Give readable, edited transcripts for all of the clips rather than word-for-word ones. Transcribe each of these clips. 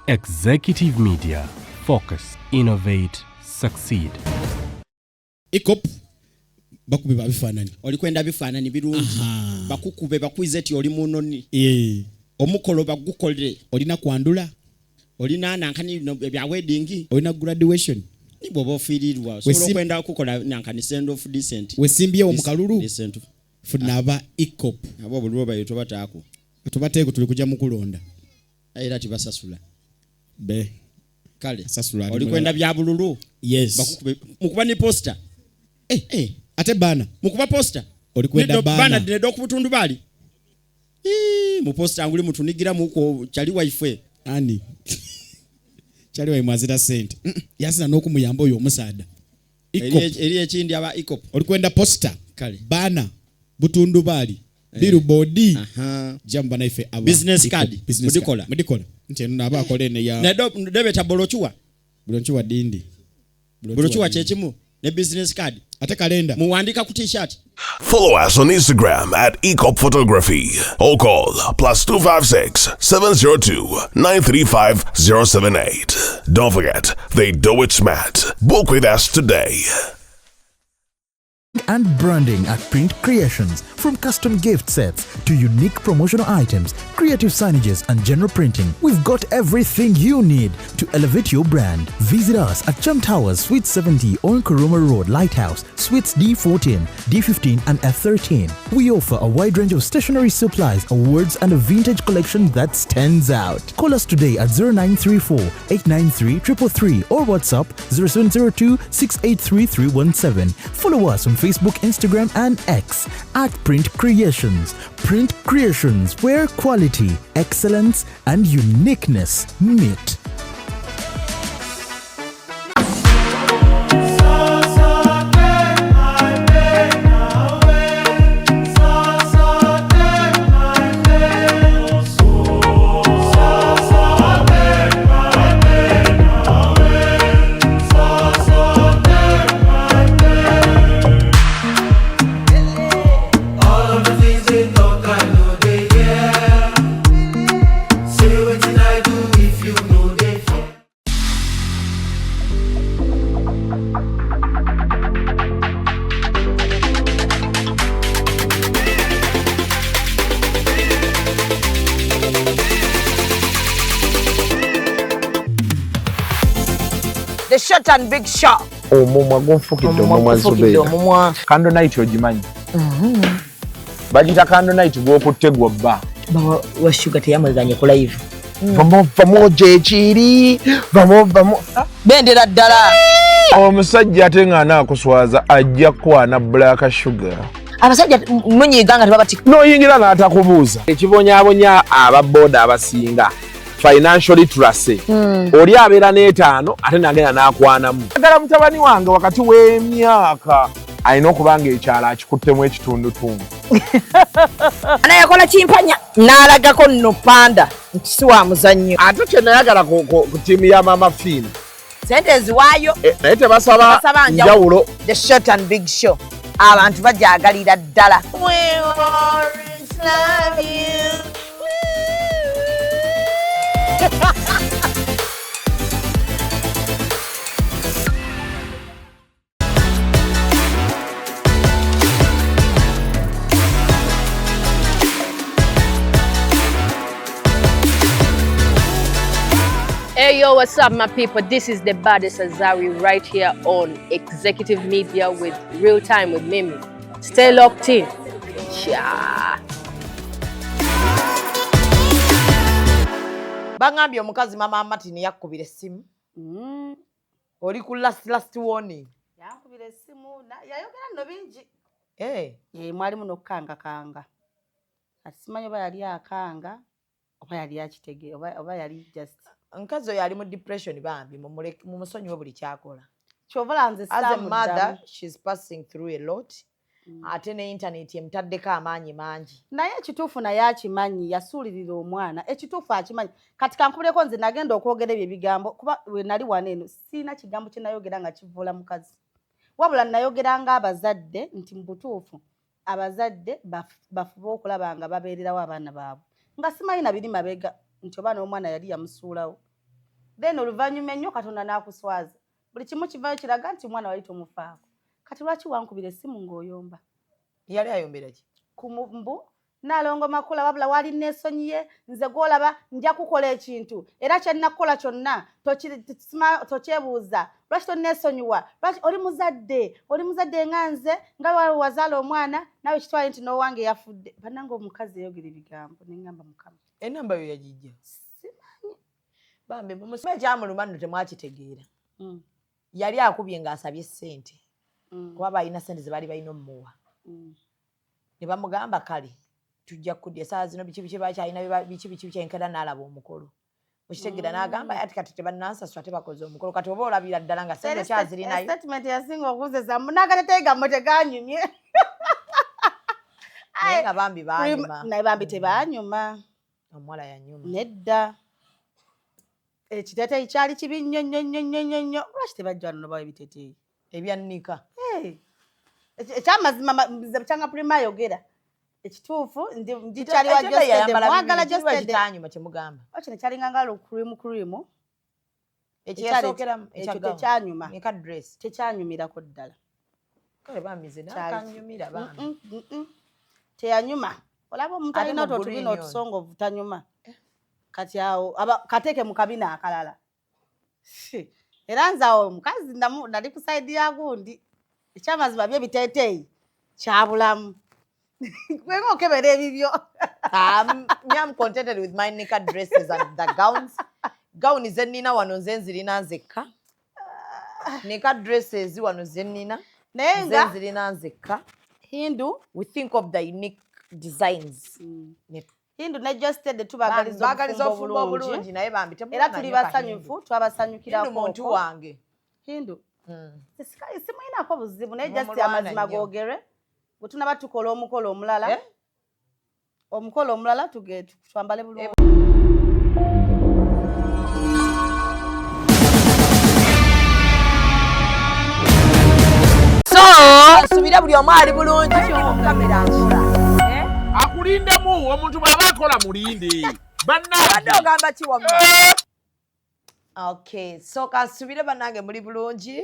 Executive Media. Focus, innovate, succeed. Ikop bakube babifanani. Olikwenda bifanani birungi. Bakukube bakwize eti oli munoni. Omukolo bagukolere. Olina kwandula. Olina nankani bya wedding. Olina graduation. Nibo bofirirwa. So kwenda kukola nankani send off decent. Wesimbye omukalulu. Decent. Funaba Ikop. Abo bulwo bayito bataako. Tubateeko tuli kujja mu kulonda. Era tibasasula. Be. Kale. Sasula. Olikwenda bya bululu. Yes. Bakukube mukuba ni poster. Ate bana. Mukuba poster. Olikwenda bana. Bana dinedo kubutundu bali. Mu poster anguli mutunigira muko chali wife. Ani. Chali wa imwazira sente. Yasina n'okumuyamba oyo omusaada. Ikop. Eri ekindi aba Ikop. Olikwenda poster. Kale. Bana. Butundu bali. Billboard. Jamba na ife aba. Business card. Mudikola. Nti naba akole ne ya. Nedo debeta bolochuwa. Bolochuwa dindi. Bolochuwa chechimu. Ne business card. Ate kalenda. Muwandika ku t-shirt. Follow us on Instagram at Ikop Photography or call +256 702 935 078. Don't forget, they do it smart. Book with us today. And branding at Print Creations. From custom gift sets to unique promotional items, creative signages and general printing, we've got everything you need to elevate your brand. Visit us at Chum Towers, Suite 70 on Kuruma Road, Lighthouse, Suites D14, D15 and F13. We offer a wide range of stationery supplies, awards and a vintage collection that stands out. Call us today at 0934 893 333 or WhatsApp 0702 683 317. Follow us on Facebook, Instagram and X at Print Creations. Print Creations, where quality, excellence and uniqueness meet. The short and big shot. Omumwa gonfukidde omumwa Zubeida. Kando night ogimanyi. Bagita kando night gwokutte gwobba. Bawa wa sugar teyamazanye ku live. Vamo jechiri. Vamo. Bendera ddala. Omusajja ate nga anakuswaza ajja kwana black sugar. Abasajja munyiganga tebabati. Noyingira n'atakubuuza. Ekibonyaabonya ababoda abasinga. Financial literacy. Oli abeera n'etaano ate nagenda n'akwanamu. Agala mutabani wange wakati w'emyaka alina okubanga ekyalo akikuttemu ekitundutundu. Anayakola kimpanya n'alagako nno panda nti si wa muzannyo. Ate kye nayagala ku ttiimu ya Mama Fiina. Sente eziwaayo. Naye tebasaba njawulo. The short and big show. Abantu bajaagalira ddala. We always love you. Hey yo, what's up my people? This is the baddest Azari right here on Executive Media with Real Time with Mimi. Stay locked in. Yeah. Bangambye omukazi mama Martin yakubira essimu. Oli ku last warning. Yakubira essimu yayogera nno bingi. Mwali muno kanga. Asimanyi oba yali akanga oba yali akitege oba yali just Nkazi oyo ali mu depression bambi mumusonyiwe buli kyakola. Kyovala nze as a mother she's passing through a lot. Ate ne internet emutaddeko amaanyi mangi. Naye ekituufu naye akimanyi yasuulirira omwana. Ekituufu akimanyi. Kati kankubuleko nze nagenda okwogera ebyo ebigambo kuba we nali wano eno siina kigambo kye nayogera nga kivula mukazi. Wabula nayogera nga abazadde nti mu butuufu abazadde bafuba okulaba nga babeererawo abaana baabwe. Nga simanyi na biri mabega nti oba n'omwana yali yamusuulawo then oluvannyuma ennyo Katonda n'akuswaza buli kimu kivayo kiraga nti mwana wali tomufaako kati lwaki wankubira essimu ng'oyomba yali ayombera ki ku mbu Nalongo Makula wabula wali neesonyiye nze gwolaba nja kukola ekintu era kye nnakukola kyonna tokyebuuza lwaki tonneesonyiwa lwaki oli muzadde nga nze nga wazaala omwana nawe kitwale nti n'owange yafudde bannange omukazi eyogera ebigambo neŋŋamba Mukama enamba yo yagijja simanyi bambi mumusima ekyamuluma nno temwakitegeera yali akubye ng'asabye ssente kuba balina ssente ze baali balina omuwa ne bamugamba kale tujja kudya essaawa zino biki bakyalina biki kyenkera n'alaba omukolo okitegeera n'agamba ati kati tebannansasula tebakoze omukolo kati oba olabira ddala nga ssente kyazirinayo statement yasinga okuzeza munagateteegamwe teganyumye naye nga bambi baanyuma naye bambi tebaanyuma omuwala yanyuma nedda ekiteeteeyi kyali kibi nnyo lwaki tebajja wano nobawa ebiteeteeyi ebyannika ekyamazima kyanga prima ayogera ekituufu ndikyali wa mwagala kyanyuma kyemugamba kino kyalinga nga lukurimu ekyo tekyanyuma tekyanyumirako ddala teyanyuma olaba omuntu alina otutubina otusongovu tanyuma kati awo kateeke mu kabina akalala era nze awo omukazi nali ku saidi ya gundi ekyamazima byebiteeteeyi kyabulamu kwenga okebera ebibyo I'm contented with my nika dresses and the gowns ze nnina wano nze nzirina nzekka nika dresses wano ze nnina naye nga nzirina nzekka Hindu we think of the unique designs Hindu ne Justed tubagaliza ofumba obulungi naye bambi era tuli basanyufu twabasanyukirako omuntu wange Hindu simuyinako buzibu naye just amazima googere bwe tunaba tukola omukolo omulala omukolo omulala twambale bulungi asubira buli omu ali bulungi kamera akulindemu omuntu bw'aba akola mulinde bannabadde ogamba kiwamma okay so kasubire bannange muli bulungi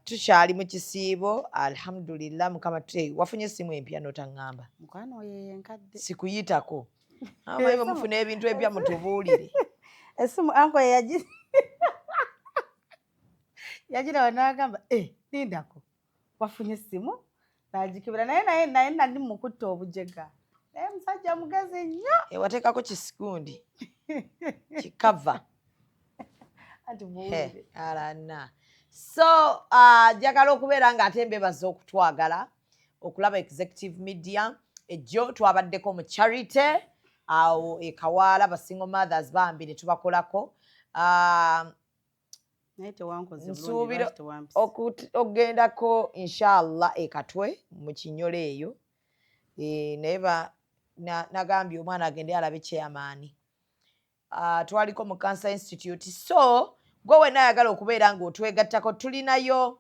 tukyali mu kisiibo alhamdulillah mukama wafunye essimu empya notaŋŋamba mukwano oyo yenkadde sikuyitako amayibe mufuna ebintu ebya mutubuulire essimu anko yagirawo n'agamba lindako wafunye essimu nagikibira naye nali mukutta obujega naye musajja mugezi nnyo wateekako kisikundi kikava alana so njagala okubeera nga ate mbebaza okutwagala okulaba executive media ejjo twabaddeko mu charity awo ekawaala basingle mothers bambi ne tubakolako nsuubira okugendako inshallah ekatwe mu kinyolo eyo naye nagambye omwana agende alabe chairman twaliko mu Cancer Institute so gwe wenna ayagala okubeera ng'otwegattako tulinayo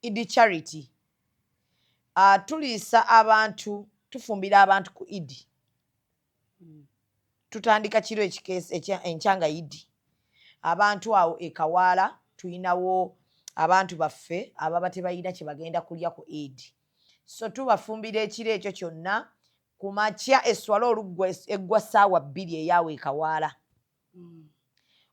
Eid charity tuliisa abantu tufumbira abantu ku Eid tutandika kiro enkyanga Eid abantu awo ekawaala tulinawo abantu baffe ababa tebalina kye bagenda kulya ku Eid so tubafumbira ekiro ekyo kyonna ku makya eswala eggwa ssaawa 2 eyaawo ekawaala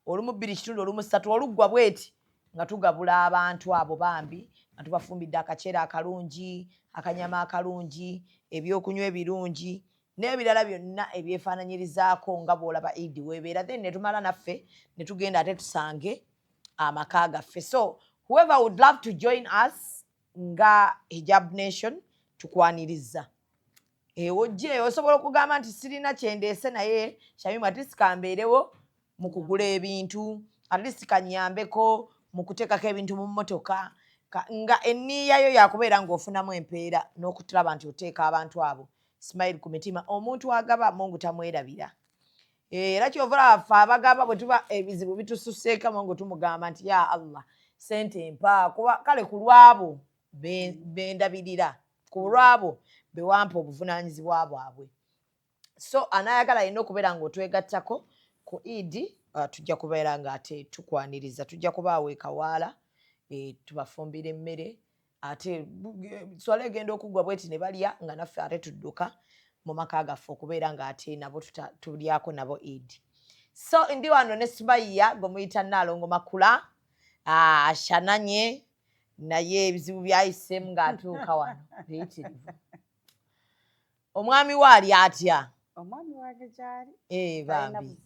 olumu 2 olumu 3 oluggwa bweti nga tugabula abantu abo bambi nga tubafumbidde akaceera akalungi akanyama akalungi ebyokunywa ebirungi n'ebirala byonna ebyefaananyirizaako nga bw'olaba Eid weebeera then ne tumala naffe ne tugenda ate tusange amaka gaffe so whoever would love to join us nga Hijab Nation tukwaniriza ojje osobola okugamba nti sirina kyendeese naye Shamimu at least kambeerewo mu kugula ebintu at least kanyambeko mu kuteekako ebintu mu mmotoka nga enniya yo yakubeera ng'ofunamu empeera n'okutulaba nti oteeka abantu abo smile ku mitima omuntu agaba Mungu tamwerabira era kyovula ffe abagaba bwe tuba ebizibu bitususseekamu ngo tumugamba nti ya Allah sente mpa kuba kale ku lwabo bendabirira ku lwabo bewampa obuvunaanyizibwa bwabwe so anaayagala alina okubeera ng'otwegattako ku Eid tujja kubeera nga ate tukwaniriza tujja kubaawo ekawaala tubafumbira emmere ate swala egenda okuggwa bweti ne balya nga naffe ate tudduka mu maka gaffe okubeera nga ate nabo tulyako nabo Eid. So ndi wano ne Sumaiya gwe muyita Nnaalongo Makula ashananye naye ebizibu byayisemu ng'atuuka wano biyitirivu. Omwami waali atya? Omwami wange gyali bambi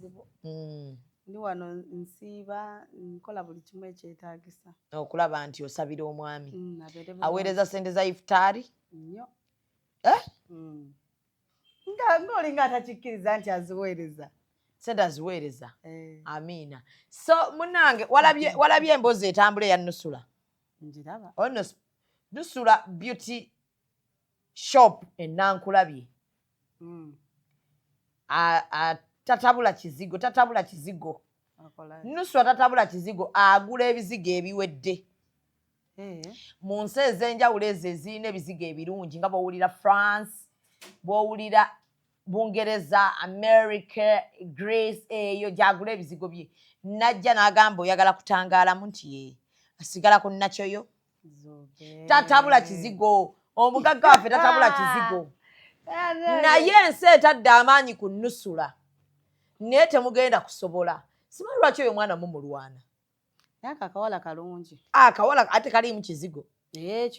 ndi wano nsiiba nkola buli kimu ekyetaagisa okulaba nti osabira omwami aweereza sente za ifutaari nnyo ng'olinga atakikkiriza nti aziweereza sente aziweereza amiina. So munnange walabye emboozi etambula eya Nusula? Njiraba. Nusula beauty shop Nankulabye tatabula kizigo Nusula tatabula kizigo agula ebizigo ebiwedde mu nsi ez'enjawulo ezo ezirina ebizigo ebirungi nga bw'owulira France, bw'owulira Bungereza, America, Greece, eyo gyagula ebizigo bye. Najja n'agamba oyagala kutangaalamu nti ye asigala ku nakyoyo tatabula kizigo. Omugagga waffe tatabula kizigo naye ensi etadde amaanyi ku Nusula naye temugenda kusobola. Simanyi lwaki oyo mwana mumulwana. Akawala kalungi akawala ate kalimu kizigo.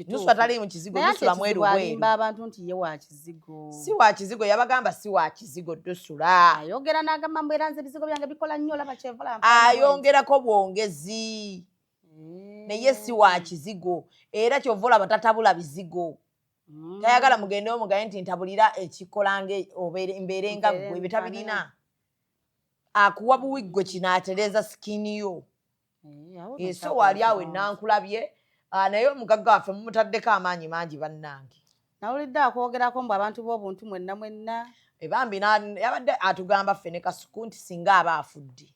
Nusula talimu kizigo. Nusula mweru bweru abantu nti ye wa kizigo. Si wa kizigo yabagamba si wa kizigo Nusula. Ayogera n'agamba mbweranze ebizigo byange bikola nnyo laba kyevola. Ayongerako bwongezi naye si wa kizigo era kyovola batatabula bizigo. Tayagala mugende omugaye nti ntabulira ekikolange mbeere nga ggwe bitabirina. Akuwa buwigwe kinaatereza sikini yo. So wali awe Nankulabye naye omugagga waffe mumutaddeko amaanyi mangi bannange. Nawulidde akwogerako mbu abantu b'obuntu mwenna bambi yabadde atugamba ffe ne Kasuku nti singa aba afudde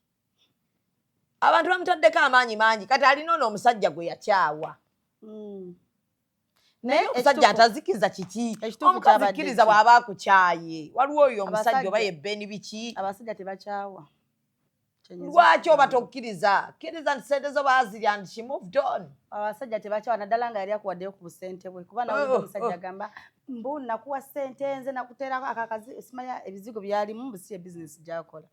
abantu bamutaddeko amaanyi mangi kati alina ono omusajja gwe yakyawa. Naye omusajja atazikiza kiki? Omukazi akkiriza bw'aba akukyaye. Waliwo oyo omusajja oba yebbeni biki? Abasajja tebakyawa. Lwaki oba tokkiriza? Kkiriza nti sente zo baazirya and she moved on. Abasajja tebakyawa naddala nga yali akuwaddeyo ku busente bwe kuba nawulidde omusajja agamba mbu nakuwa ssente nze nakuteerako akakazi simanya ebizigo byalimu mbu si ebizinesi gy'akola.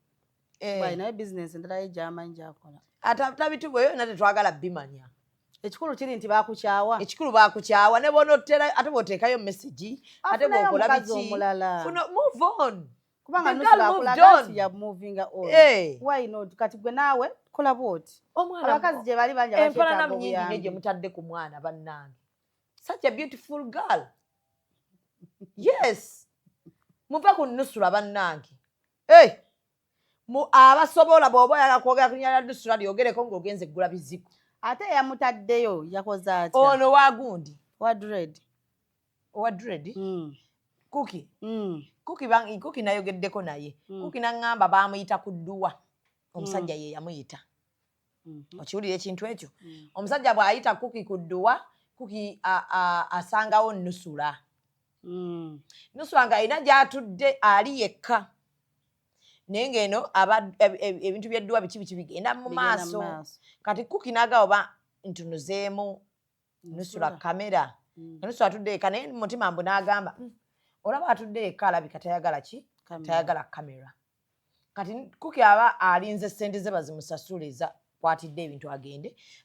Naye bizinesi endala ye gy'amanyi gy'akola. Tabitubu eyo na tetwagala bimanya. Ekikulu kiri nti bakukyawa. Ekikulu bakukyawa ne bonottera ate bw'oteekayo message ate bw'okola biki. Move on. Kubanga Nusula akulaga nti ya moving on. Why not? Kati gwe naawe kola bwoti. Abakazi gye bali banja enfaanana nnyingi ne gye mutadde ku mwana bannange. Such a beautiful girl. Yes. Muva ku Nusula bannange. Abasobola bw'oba oyagala kwogera ku linnya lya Nusula lyogereko ng'ogenze eggula bizigo. Ate yamutaddeyo yakoze atya? Ono wagundi. Wa dread. Kuki. Kuki nayogeddeko naye. Kuki n'aŋŋamba baamuyita ku dduwa. Omusajja ye yamuyita. Okiwulira ekintu ekyo? Omusajja bw'ayita Kuki ku dduwa, Kuki asangawo Nusula. Nusula ng'alina gy'atudde ali yekka. Naye ng'eno ebintu by'edduwa biki bigenda mu maaso. Kati Kuki n'agamba ntunuzeemu Nusula kamera. Nusula atudde eka naye mu mutima mbu n'agamba olaba atudde eka alabika tayagala ki? Tayagala kamera. Kati Kuki aba alinze ssente ze bazimusasule kwatidde ebintu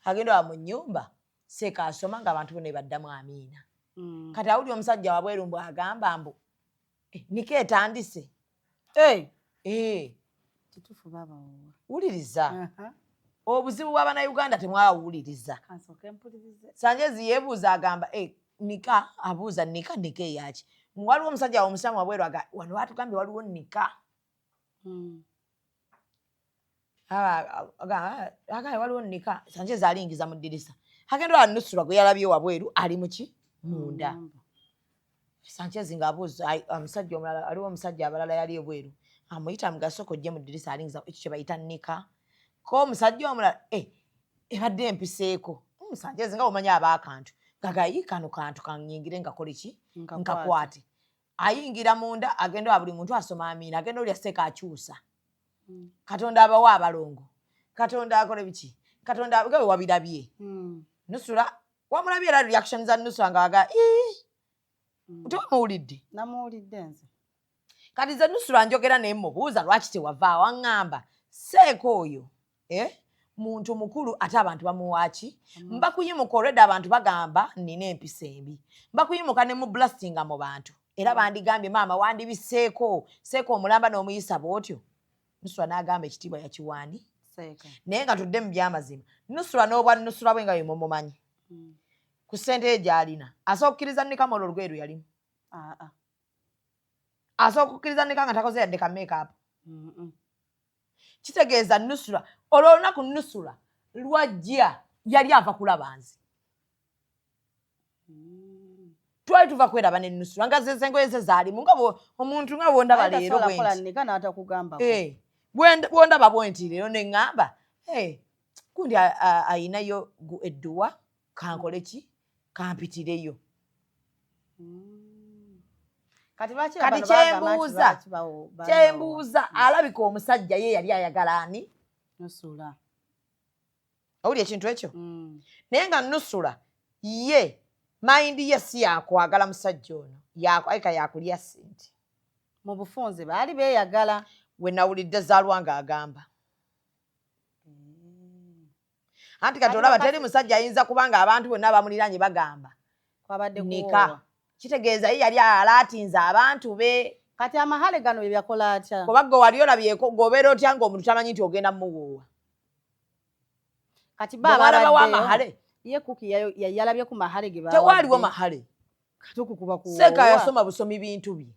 agenda wa mu nnyumba seeka asoma ng'abantu bonna baddamu amiina. Kati awulira omusajja wabweru mbu agamba mbu niko etandise. Kituufu baba wuliriza. Obuzibu bw'Abannayuganda temwawuliriza. Sanjezi yeebuuza agamba nika abuuza nika eyaki. Waliwo omusajja omusamu wabweru wano batugambye waliwo nika. Agambye waliwo nika. Sanjezi alingiza mu ddirisa. Agenda wa Nusula gwe yalabye wabweru ali muki? Munda. Sanjezi ng'abuuza omusajja omulala aliwo omusajja abalala yali ebweru. Amuyita mugasoko ojje mu ddirisa alingiza ekyo kye bayita nika. Ko omusajja omulala ebadde empiseeko. Sanjezi nga omanya ab'akantu. Gagayi kano kantu kanyingire ngakole ki? Nkakwate. Ayingira munda agenda wa buli muntu asoma amiina. Agenda olya seeka akyusa. Katonda abawa abalongo. Katonda akole biki? Katonda agawe wabirabye. Nusura wamulabye era reaction za Nusura nga waga Utomuwulidde? Namuwulidde nze. Kati ze Nusura njogera naye mubuuza lwaki tewava waŋŋamba seeko oyo muntu mukulu ate abantu bamuwaaki mbakuyimuka already abantu bagamba nina empisa embi mbakuyimuka ne mu blastinga mu bantu era bandigambye maama wandibiseeko seeko omulamba n'omuyisa bw'otyo Nusura n'agamba ekitiibwa yakiwaani naye nga tudde mu byamazima Nusura n'obwa Nusura bwe nga bwe mumumanyi ku ssente ye gy'alina asobola okukkiriza Nikamolo olugero yalimu asobola okukkiriza Nika nga takoze yadde ka make-up kitegeeza Nusura olwo olunaku Nusura lwajja yali ava kulaba nze twali tuva kweraba ne Nusura nga engoye ze zaalimu nga omuntu nga bwondaba leero bwondaba bwenti leero ne ŋŋamba kundi ayinayo edduwa kankole ki kampitireyo kati kyembuuza alabika omusajja ye yali ayagala ani Nusura owulira ekintu ekyo naye nga Nusura ye mayindi ye si yakwagala musajja ono alika yakulya ssente mu bufunze baali beeyagala we nawulidde Zaalwa ng'agamba anti kati olaba teri musajja ayinza kubanga abantu bonna bamuliranye bagamba Nika kitegeeza ye yali alaatinze abantu be kati amahale gano bye byakola atya kuba gwe wali olabyeko ng'obeera otya ng'omuntu tamanyi nti ogenda mmuwoowa kati balabawo amahale ye Kuki yalabye ku mahale ge tewaaliwo mahale katukukuba ku Seeka yasoma busomi bintu bye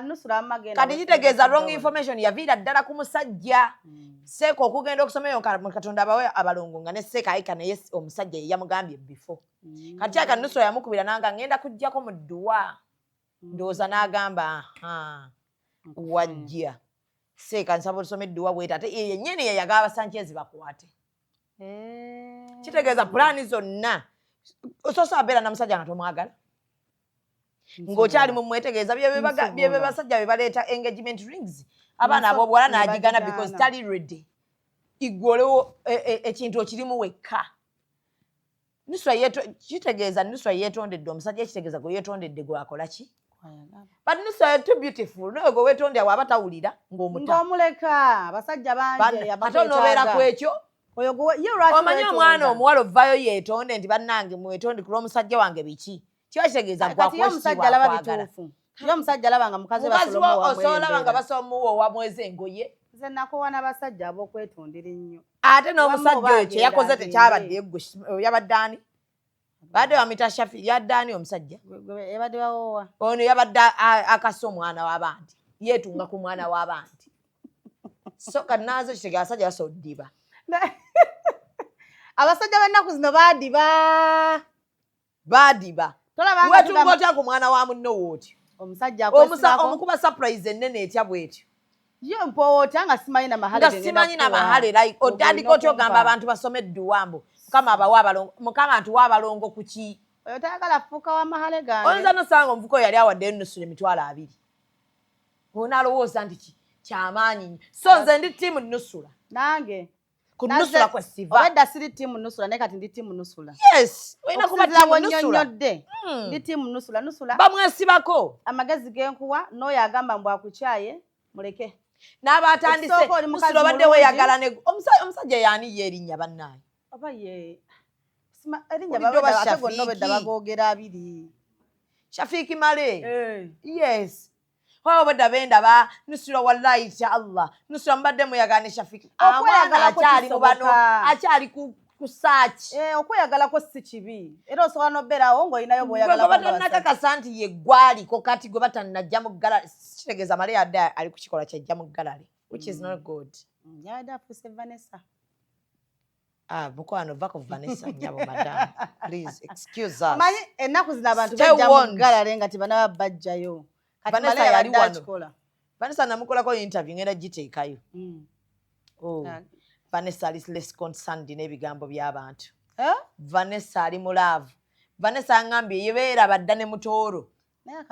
Nusura amagenda kati kitegeeza wrong information yaviira ddala ku musajja Seeka okugenda okusomayo Katonda abawe abalongo nga ne Seeka ayika naye omusajja ye yamugambye before kati aka Nusura yamukubira nanga ngenda kujjako mu dduwa ndowooza n'agamba wajja Seeka nsaba olusoma edduwa bweta ate yennyini yeyagala abasankyezi bakwate kitegeeza pulaani zonna osobola abeera na musajja nga tomwagala ng'okyali mu mwetegeeza bye basajja be baleeta engagement rings abaana ab'obuwala n'agigana because tali ready igwolewo ekintu okirimu wekka kitegeeza Nusura yeetondedde omusajja kitegeeza gwe yeetondedde gwe akola ki but Nusura too beautiful naye gwe weetonde aba tawulira ng'omuleka abasajja bangi ate onoobeera ku ekyo omanyi omwana omuwala ovvayo yeetonde nti bannange mwetonde ku lw'omusajja wange biki kiba kitegeeza gwakwagala yo omusajja alaba nga mukazi osobola nga basobola muwoowa mwezi engoye nze nakowa n'abasajja ab'okwetondera ennyo ate n'omusajja oyo kye yakoze tekyabadde yabadde ani badde bamuyita Shafi yadde ani omusajja yabadde bawoowa ono yabadde akasa omwana w'abandi yeetunga ku mwana w'abandi so kati naazo kitegeeza abasajja basobola oddiba abasajja b'ennaku zino baadiba wetunga otya ku mwana wa munno wootyo omusajja omukuba surprise ennene etya bwetyo yo mpowoota nga simanyi na mahale nga simanyi na mahale like otandika otya ogamba abantu basome edduwambo mukama abawa abalongo mukama atuwa abalongo ku ki oyo tayagala fuuka wa mahale gange oyinza nosanga omuvuka oyo yali awadde Nusura emitwalo 2 onaalowooza nti kyamaanyi so nze ndi tiimu Nusura nange ku Nusura kwe siva obadda siri tiimu Nusura naye kati ndi tiimu Nusura yes olina kuba tiimu Nusura ndi tiimu Nusura bamwesibako amagezi genkuwa n'oyo agamba mbw akukyaye muleke n'abatandise Nusura obadde weeyagala omusajja yaani ye erinnya bannaayo oba ye erinnya ate gonna obedda bagoogera abiri Shafiiki Male yes oba obedda bendaba Nusura wallahi insha Allah Nusura mubadde muyagala ne Shafiiki amwana akyali mu bano akyali ku search okweyagalako si kibi era osobola n'obeerawo ng'olinayo bw'oyagala gwe batannakakasa nti ye gwaliko kati gwe batannajja mu galale kitegeeza Male yadde ali ku kikola kyajja mu galale which is not good yabadde afuuse Vanessa mukwano vako Vanessa nyabo madam please excuse us manyi ennaku zino abantu bajja mu galale nga tebanaba bajjayo kati Male yali akikola Vanessa namukolako interview ngenda giteekayo Vanessa ali less concerned n'ebigambo by'abantu Vanessa ali mu love Vanessa angambye yebeera badda ne mutooro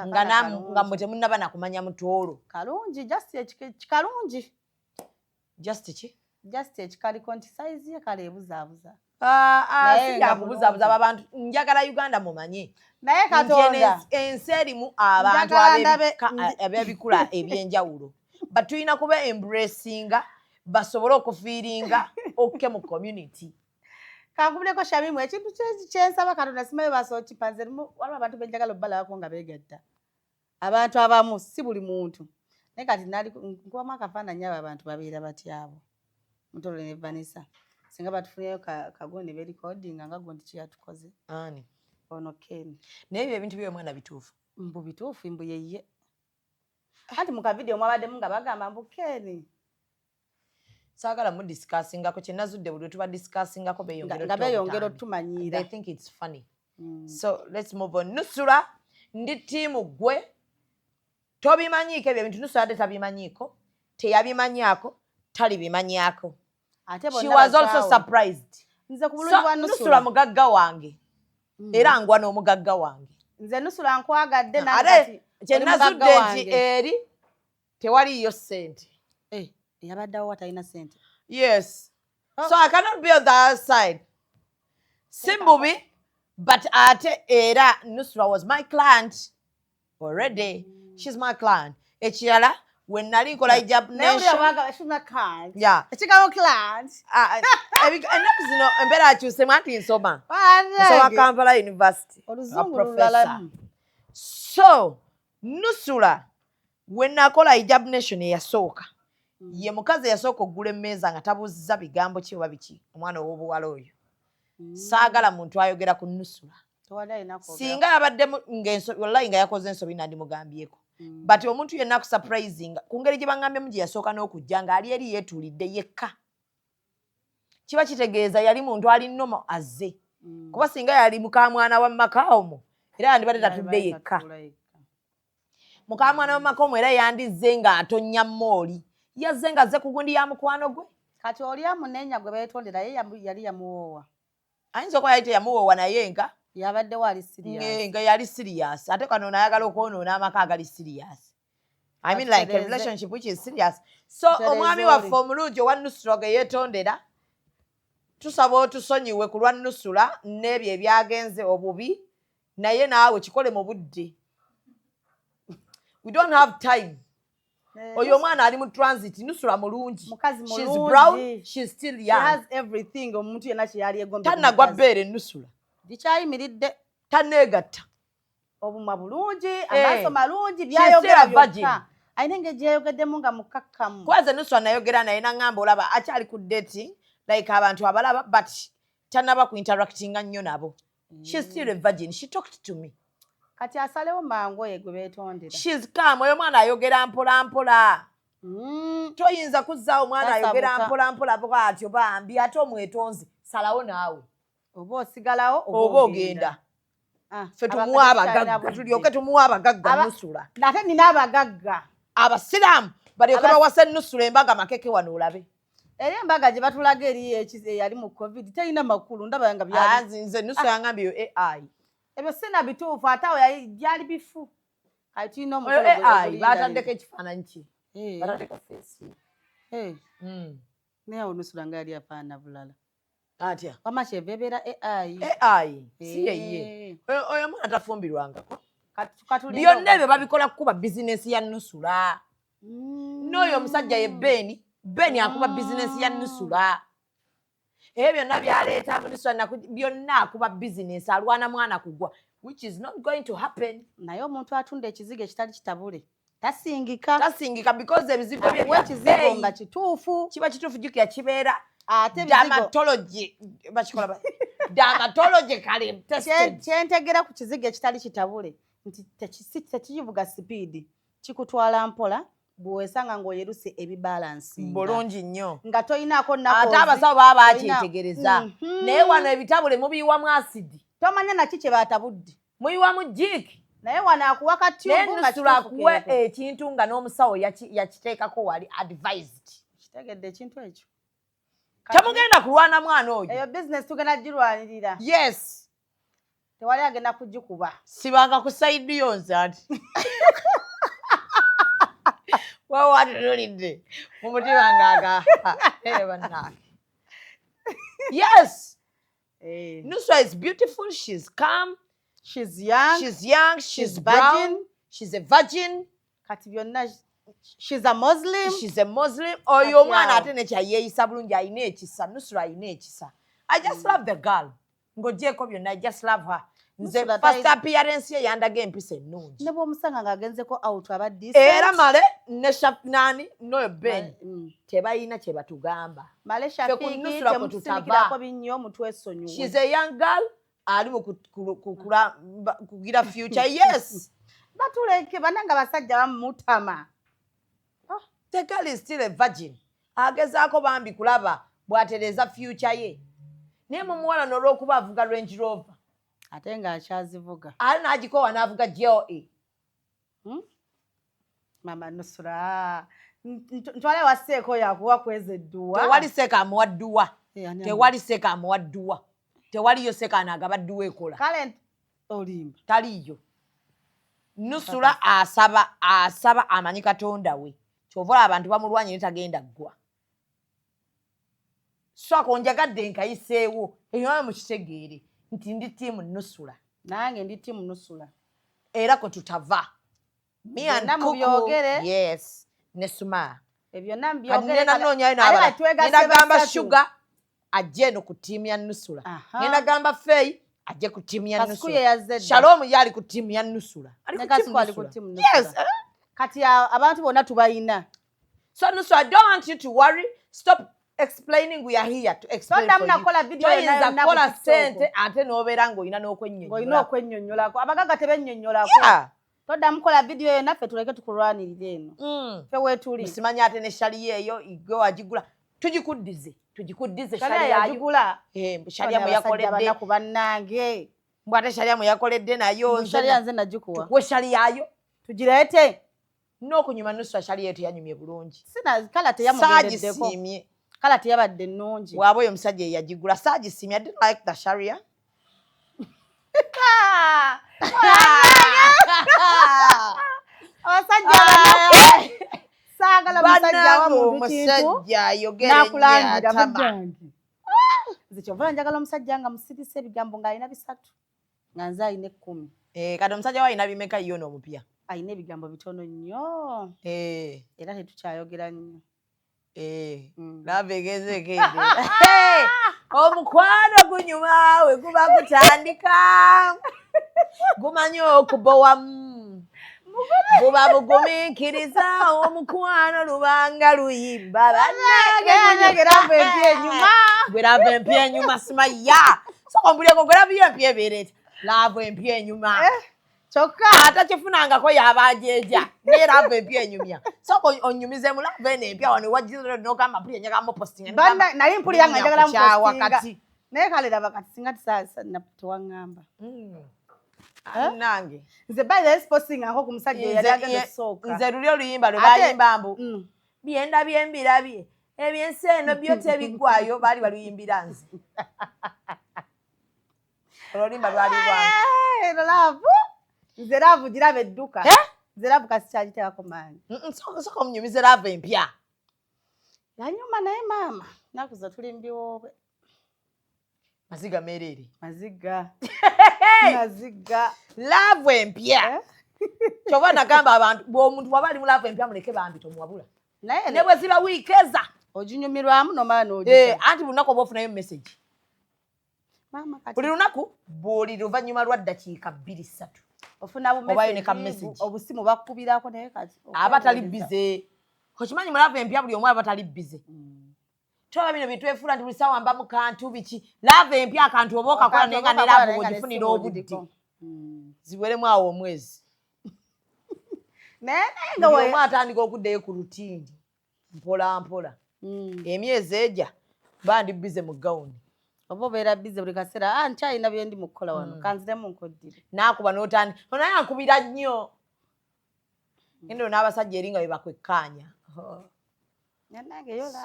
nga mmwe temunnaba nakumanya mutooro kalungi just kalungi Just ekikaliko nti size ye kale ebuzaabuza. Sijja kubuzaabuza abantu njagala Uganda mumanye. Naye Katonda ensi erimu abantu ab'ebikula ebyenjawulo. Batulina kuba embracinga basobole okufiiringa okke mu community. Kankubuleko Shamimu ekintu kyensaba Katonda simaye basookipanze waliwo abantu benjagala obbalabako nga beegatta. Abantu abamu si buli muntu. Naye kati nkubamu akafaananyi abo abantu babeera batyabo. Mutolo ne Vanessa. Singa batufunyeyo kagondi be recording nga gondi kyatukoze. Ani. Ono Ken. Naye ebyo ebintu byo mwana bituufu. Mbu bituufu mbu yeye. Kati mu kavidiyo mwabaddemu nga bagamba mbu Ken. Saagala mu discussingako kye nazudde buli tuba discussingako beyongera otumanyiira. I think it's funny. So let's move on. Nusura ndi tiimu gwe tobimanyiiko ebyo ebintu Nusura ate tabimanyiiko teyabimanyako talibimanyako. She was also surprised. Nze ku bulungi bwa Nusura mugagga wange era ngwa n'omugagga wange. Nze Nusura nkwagadde ate kye nazudde nti eri tewaliyo ssente. Yabaddawo watalina ssente. Yes. So I cannot be on the other side. Simbubi, but ate era Nusura was my client already. She's my client. Ekirala when nali nkola hijab nation. Yeah. Ekigabo client. Ennaku zino embeera akyusemu anti nsoma. Nsoma Kampala University. Professor. So Nusura when nakola hijab nation eyasooka. Ye mukazi yasooka okugula emmeeza nga tabuuzizza bigambo ki oba biki omwana ow'obuwala oyo. Saagala muntu ayogera ku Nusura. Singa yabaddemu wallahi nga yakoze ensobi nandimugambyeko. But omuntu yenna akusurprisinga ku ngeri gye baŋŋambyemu gye yasooka n'okujja ng'ali eri yeetuulidde yekka. Kiba kitegeeza yali muntu ali nnomo azze. Kuba singa yali mukamwana wa maka omwo era yandibadde tatudde yekka. Mukamwana wa maka omwo era yandizze ng'atonnya mooli. Yazze nga azze ku gundi ya mukwano gwe. Kati oli amunenya gwe beetondera ye yali yamuwoowa. Ayinza okuba yali teyamuwoowa naye nga yabaddewo ali serious. Nga yali serious. Ate kano n'ayagala okwonoona amaka agali serious. I mean like a relationship which is serious. So omwami waffe omulungi owa Nusura ge yeetondera tusaba otusonyiwe ku lwa Nusura n'ebyo ebyagenze obubi naye naawe kikole mu budde. We don't have time. Oyo mwana ali mu transit Nusura mulungi. She's brown, she's still young. She has everything omuntu yenna kye yali egombe. Tannagwa bbeere Nusura. Dikyayimiridde. Tanneegatta. Obuma bulungi, amaaso malungi, byayogera byokka. Ayina engeri gyeyayogeddemu nga mukakkamu. Kwaze Nusura nayogera naye naŋŋamba olaba akyali ku dating like abantu abalaba but tannaba ku interactinga nnyo nabo. She's still a virgin. She talked to me. Kati asalewo mangu oyo gwe beetondera. She's calm. Oyo mwana ayogera mpola mpola. Toyinza kuzzaawo omwana ayogera mpola mpola bw'atyo bambi ate omwetonzi salawo naawe. Oba osigalawo oba ogenda. Ffe tumuwa abagagga tulyoke tumuwa abagagga Nusura. Ate nina abagagga. Abasiraamu balyoke bawase Nusura embaga makeke wano olabe. Era embaga gye batulaga eri eyali mu COVID terina makulu ndaba nga byali. Nze Nusura yangambye yo AI. Ebyo sina bituufu ate awo byali bifu. Kati tulina omukolo AI bataddeko ekifaananyi ki. Bataddeko feesi. Naye awo Nusura nga yali afaana bulala. Atya. Wama kyeva ebeera AI. AI. Si yeye. Oyo mwana tafumbirwangako. Byonna ebyo babikola kukuba bizinesi ya Nusura. N'oyo omusajja ye Beni akuba bizinesi ya Nusura. Ebyo byonna byaleeta Nusura byonna akuba bizinesi alwana mwana kugwa which is not going to happen. Naye omuntu atunda ekizigo ekitali kitabule tasingika. Tasingika because ebizigo ekizigo nga kituufu. Kiba kituufu jjukira kibeera ate dermatology bakikola dermatology kale tested. Kyentegera ku kizigo ekitali kitabule nti tekivuga speed kikutwala mpola bw'osanga ng'oyeruse ebibalansinga. Bulungi nnyo. Nga toyinaako nnaku. Ate abasawo baba bakyetegereza. Naye wano ebitabule mubiyiwamu asidi. Tomanya naki kye baatabudde. Muyiwamu jiiki. Naye wano akuwa katyubu nga Nusura akuwe ekintu nga n'omusawo yakiteekako wali advised. Kitegedde ekintu ekyo. Temugenda kulwana mwana oyo. Eyo business tugenda girwanirira. Yes. Tewali agenda kugikuba. Sibanga ku side yo nze ati. Well, what did they? Yes. Nusra is beautiful. She's calm. She's young. She's brown. She's a virgin. She's a Muslim. Oyo mwana ate ne kyayeyisa bulungi ayina ekisa. Nusra ayina ekisa. I just love the girl. Ngojeko byonna, I just love her. Nze first appearance ye yandaga empisa ennungi. Ne bw'omusanga ng'agenzeko out aba decent. Era Male ne Shafnani no Ben tebalina kye batugamba. Male Shafiki temusinikirako binnyo mutwe esonyiwe. She's a young girl. Ali mu kugira future. Yes. Batuleke bananga basajja bamutama. The girl is still a virgin. Agezaako bambi kulaba bw'atereza future ye. Naye mu muwala n'olw'okuba avuga Range Rover. Ate ng'akyazivuga. Ali n'agikowa n'avuga GLA. Mama Nusra. Ntwale waseeko yakuwa kweza edduwa. Tewali seka amuwa dduwa. Tewali seka amuwa dduwa. Tewaliyo seka anagaba dduwa ekola. Kale olimba. Taliyo. Nusra asaba amanyi Katonda we. Kyovola abantu bamulwanye ne tagenda ggwa. Swako njagadde nkayiseewo. Eyo mu kitegeere nti ndi tiimu Nusra. Nange ndi tiimu Nusra. Era ko tutava. Me and Kuku. Yes. Nesuma. Ebyo nambyogere. Nena gamba Sugar ajje no ku tiimu ya Nusra. Nena gamba Faye ajje ku tiimu ya Nusra. Shalom yali ku tiimu ya Nusra. Ali ku tiimu Nusra. Yes. Kati abantu bonna tubayina. So Nusra, I don't want you to worry. Stop explaining. We are here to explain for you. Nakola video nakola sente ate n'obeera ng'olina n'okwennyonnyola. Ng'olina okwennyonnyolako. Abagaga tebennyonnyolako. Yeah. Todda mukola video yo naffe tuleke tukulwanirire eno. Ffe weetuli. Musimanya ate ne shali eyo igwe wagigula. Tugikuddize shali yagigula. Shali mu yakoledde. Banaku bannange. Mbwate shali mu yakoledde nayo. Shali yanze najikuwa. Tukuwe shali yayo. Tugireete. N'okunyuma Nusra shali yetu yanyumye bulungi. Sina kala teyamugendeddeko. Sagisimye. Kala teyabadde nnungi. Bw'aba oyo omusajja yagigula sagisimye. I didn't like the sharia. Saagala musajja wa muntu kintu n'akulangira muddangi. Nze kyovola njagala omusajja nga musirise ebigambo ng'alina 3 nga nze alina 10. Kati omusajja wa alina bimeka yo n'omupya. Alina ebigambo bitono nnyo. Era tetukyayogera nnyo. Love egezekede. Omukwano gunyuma we guba gutandika. Gumanyi okubowamu. Guba bugumiikiriza omukwano lubanga luyimba. Bannange lava empya enyuma. Gwe lava empya enyuma Sumaya. Soko mbuleko gwe lava empya ebeereta. Lava empya enyuma. Kyokka ate kifunangako yabajeja naye lava empya enyumya. Soko onyumize mu lava eno empya wano wajjira n'ogamba mpulira njagala mu posting. Naye mpulira nga njagala mu posting. Naye kale laba kati singa tewaŋŋamba. Nange. Nze by the posting ako ku musajja yali agenda kusooka. Nze luli oluyimba lwe bayimba mbu. Byenda byembirabye. Ebyensi eno byo tebiggwayo baali baluyimbira nze. Oluyimba lwali lwange. Love. Nze love giraba edduka. Nze love kasi kyagiteekako maanyi. Soko munyumize lava empya. Yanyuma naye maama. Nakuza tuli mbiwoobe. Maziga merere. Maziga. Lava empya. Kyova nagamba abantu bw'omuntu waba ali mu lava empya muleke bambi tomuwabula. Ne bwe ziba wiikeza. Oginyumirwamu nomala n'ogisa. Anti buli lunaku oba ofunayo message. Buli lunaku bw'oli luvannyuma lwa ddakiika 2-3. Ofuna message. Obusimu bakubirako naye kati. Abatali bize. Okimanyi mu lava empya buli omu abatali bize. Toba bino bitwefuula nti buli ssaawa mba mu kantu biki. Lava empya akantu oba okakola naye nga ne lava bw'ogifunira obudde. Ziweremu awo omwezi. Naye nga buli omu atandika okuddayo ku lutiini. Mpola mpola. Emyezi ejja bandi bize mu gawuni. Oba obeera bize buli kaseera nkyalina bye ndi mu kukola wano kanziremu nkoddire. N'akuba n'otandika. Naye ankubira nnyo. Endo n'abasajja eri nga bwe bakwekkaanya.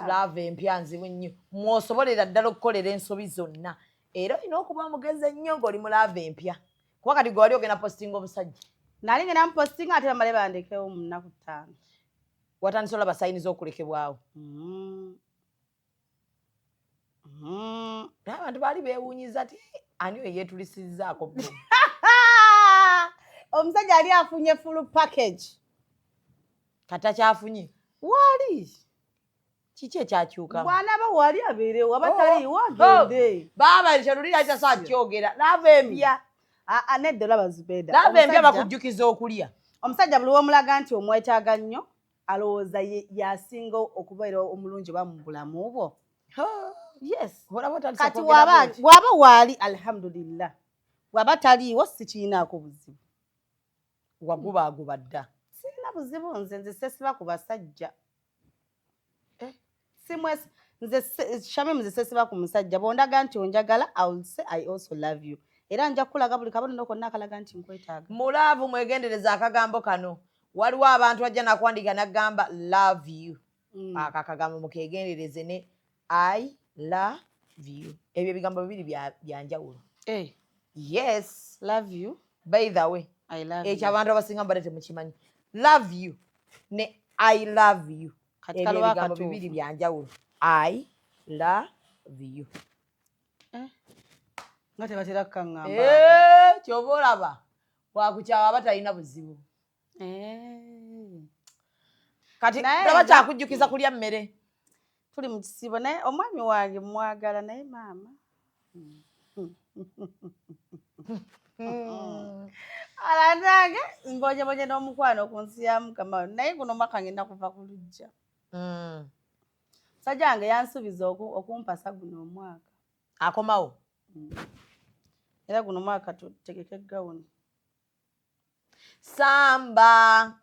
Lava empya nzibu nnyo. Mw'osobolera ddala okukolera ensobi zonna. Era olina okuba mugezi ennyo ng'oli mu lava empya. Kuba kati gwali ogenda postinga omusajja. Nali ngenda mu postinga ate bamale bandekewo mu nnaku 5. watandise olaba sayini z'okulekebwawo. Abantu baali beewuunyiza ati ani oyo yeetulisizzaako bo. Omusajja ali afunye full package. Kata kyafunye. Wali. Kiki ekyakyuka? Bw'anaaba wali abeerewo abataliiwo agende. Baaba kyalulira akitasa kyogera. Laava empya. Nedda olaba Zubeda. Laava empya bakujjukiza okulya. Omusajja buli w'omulaga nti omwetaaga nnyo alowooza yasinga okubeera omulungi oba mu bulamu bwo. Yes. Kati bw'aba waali alhamdulillah. Bw'aba taliiwo sikiinaako buzibu. Wagubaaguba dda. Sirina buzibu nze sesiba ku basajja. Shamim nze sesiba ku musajja. Bw'ondaga nti onjagala, I will say I also love you. Era nja kulaga buli kabonero konna akalaga nti nkwetaaga. Mulaavu mwegendereza akagambo kano. Waliwo abantu ajja nakwandika nagamba love you. Akagambo mukegendereze ne I love you. Ebyo ebigambo bibiri bya njawulo. Yes. Love you. By the way. I love you. Ekyo abantu abasinga mbadde temukimanyi. Love you ne I love you. Ebyo ebigambo bibiri bya njawulo. I love you. Nga tebatera kukaŋŋamba. Ky'oba olaba bwakukyawa batalina buzibu. Kati laba kyakujjukiza kulya mmere. Tuli mu kisibo naye omwami wange mwagala naye maama. Alanange mbonye n'omukwano ku nsi ya Mukama naye guno mwaka ngenda kuva ku luggya. Sajja wange yansuubiza okumpasa guno omwaka. Akomawo. Era guno mwaka tutegeke gawuni. Samba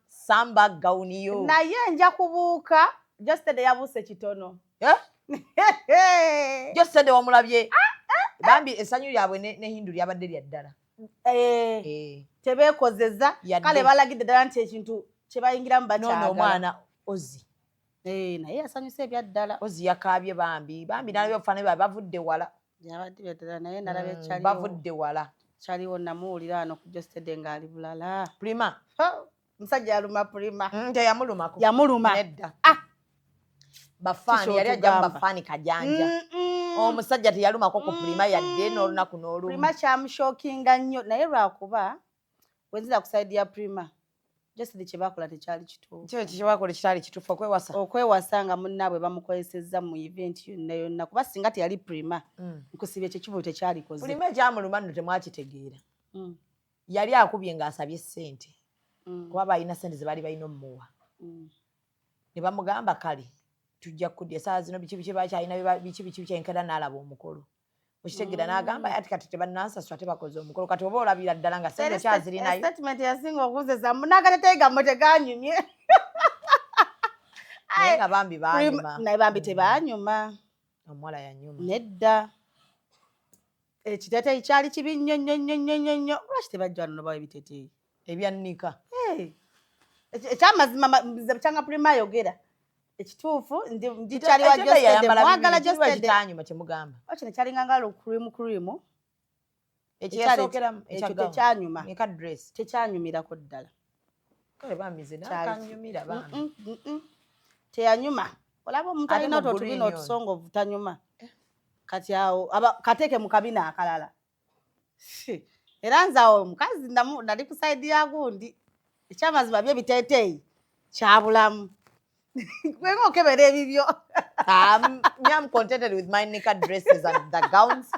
gawuni yo. Naye nja kubuuka Jostede yabuuse kitono. Jostede wamulabye. Bambi essanyu lyabwe ne Hindu lyabadde lya ddala. Tebeekozeza kale balagidde ddala nti ekintu kye bayingiramu bakyagala. Omwana Ozi. Naye yasanyusa ebya ddala. Ozi yakaabye bambi nalabye obufaananyi bavudde wala. Yabadde bya ddala naye nalabye kyaliwo. Bavudde wala. Kyaliwo namuwulira wano ku Jostede ng'ali bulala. Prima. Musajja yaluma Prima. Teyamulumako. Yamuluma. Nedda. Bafaani yali ajja bafaani kajanja. Omusajja teyalumako ku Prima yadde n'olunaku n'olumu. Prima kyamushookinga nnyo naye lwakuba wenzira ku side ya Prima Jostede kye baakola tekyali kituufu. Kye baakola kyali kituufu okwewasa nga munnaabwe bamukozesezza mu event yonna kuba singa teyali Prima nkusibye ekyo kibulo tekyalikoze. Prima ekyamuluma nno temwakitegeera. Yali akubye ng'asabye ssente. Kuba balina ssente ze baali balina omuwa. Ne bamugamba kale tujja kudya essaawa zino biki bakyalina biki kyenkera n'alaba omukolo. Okitegeera n'agamba ati kati tebannansaso ate bakoze omukolo kati oba olabira ddala nga ssente kyazirinayo. Statement yasinga okuzeza munagateteyi gammwe teganyumye. Naye nga bambi baanyuma. Naye bambi tebaanyuma. Omuwala yanyuma. Nedda. Ekiteteyi kyali kibi nnyo. Lwaki tebajja wano bawa ebiteteyi? Ebyannika. Ekyamazima kyanga Prima ayogera. Ekituufu ndi kyali wa Jostede mwagala Jostede. Kyanyuma kyemugamba. Kino kyalinga nga cream. Ekyasookeramu ekyo tekyanyuma. Eka dress. Tekyanyumirako ddala. Kale bambi ze nakanyumira bambi. Teyanyuma. Olaba omuntu alina otubina otusongovu tanyuma. Kati awo kateeke mu kabina akalala. Era nze awo omukazi nali ku side ya gundi. Ekyamazima by'ebiteeteeyi kyabulamu. Kwenga okebera ebibyo. I'm contented with my nika dresses and the gowns.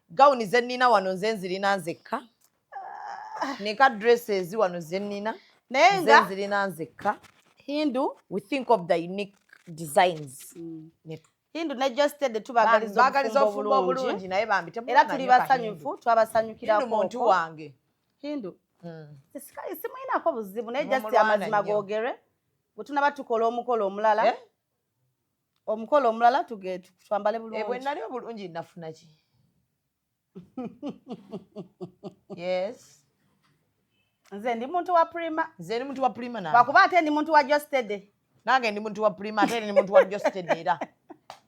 Gown ze nnina wano nze nzirina nzekka. Nika dresses wano ze nnina. Naye nga nzirina nzekka. Hindu. We think of the unique designs. Hindu ne Jostede tubagaliza obufumbo obulungi naye bambi era tuli basanyufu twabasanyukira Hindu muntu wange. Hindu. Simuyinako buzibu naye just amazima googere. Bwe tunaba tukola omukolo omulala. Omukolo omulala twambale bulungi. Bwe nali obulungi nafuna ki? Yes. Nze ndi muntu wa Prima. Nze ndi muntu wa Prima na. Wakuba ate ndi muntu wa Jostede. Nange ndi muntu wa Prima ate ndi muntu wa Jostede era.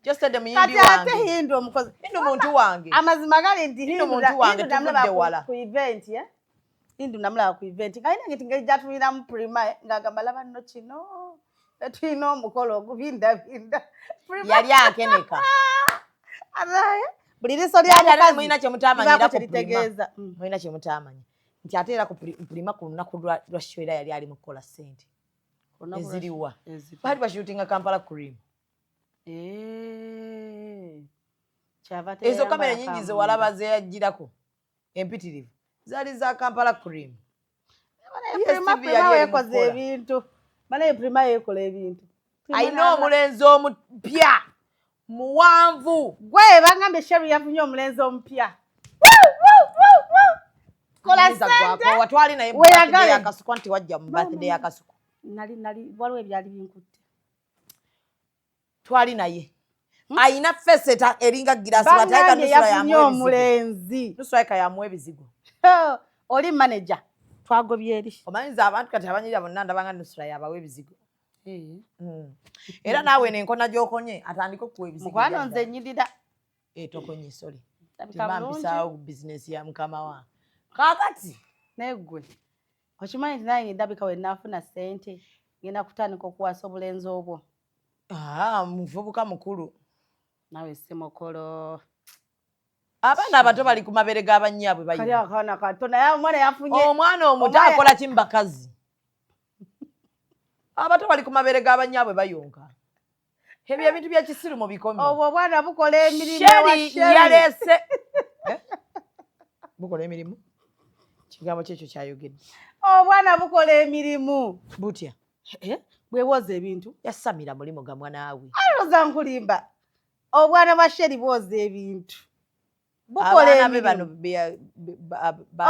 Jostede muyimbi wange. Kati ate Hindu omukozi. Hindu muntu wange. Amazima gali ndi Hindu muntu wange tuvudde wala. Ku event Hindu namulaba ku event. Kayina ngiti ngeri jatulira mu Prima ngagamba laba nno kino. tulina omukolo ogubinda yali akeneka buli liso lya mulina kyemutamanyira teritegeeza mulina kyemutamanya nti ate era ku Prima ku lunaku lwa shwera yali ali mu kukola ssente eziriwa baali bashutinga Kampala Cream ezo kamera nyingi ze walaba zeyajjirako empitirivu zaali za Kampala Cream Prima yekoze ebintu banaye Prima yekola ebintu ayina omulenzi omupya muwanvu gwe bangambe Sherry yafunye omulenzi omupya kola sente watwali naye birthday yakasuku nti wajja mu birthday yakasuku nali waliwo ebyali binkutte twali naye ayina feseta eringa girasi batayika nusulaika yamuwa ebizigo oli manager twagobye eri omanyiza abantu kati abanyirira bonna ndabanga nusula yabawa ebizigo era naawe nenkona gyokonye atandika okuwa ebizigo mukwano nze nyirira tokonye soli timampisaawo bizinesi ya mukama wa kakati negwe okimanyi nti naye ndabika we naafuna ssente ngenda kutandika okuwasa obulenzi obwo muvubuka mukulu nawe si mukolo abaana abato bali ku mabere g'abannyaabwe bayina akaana kato naye omwana yafunye omwana omuto akola ki mbakazi abato bali ku mabere g'abannyaabwe bayonka ebyo ebintu byekisiru mu bikomi obwo obwana bukola emirimu yaleese bukola emirimu kigambo kyekyo kyayogedde obwana bukola emirimu butya bwewoza ebintu yasamira mulimu ga mwanaawe aloza nkulimba obwana bwa Sherry bwoza ebintu bukola emirimu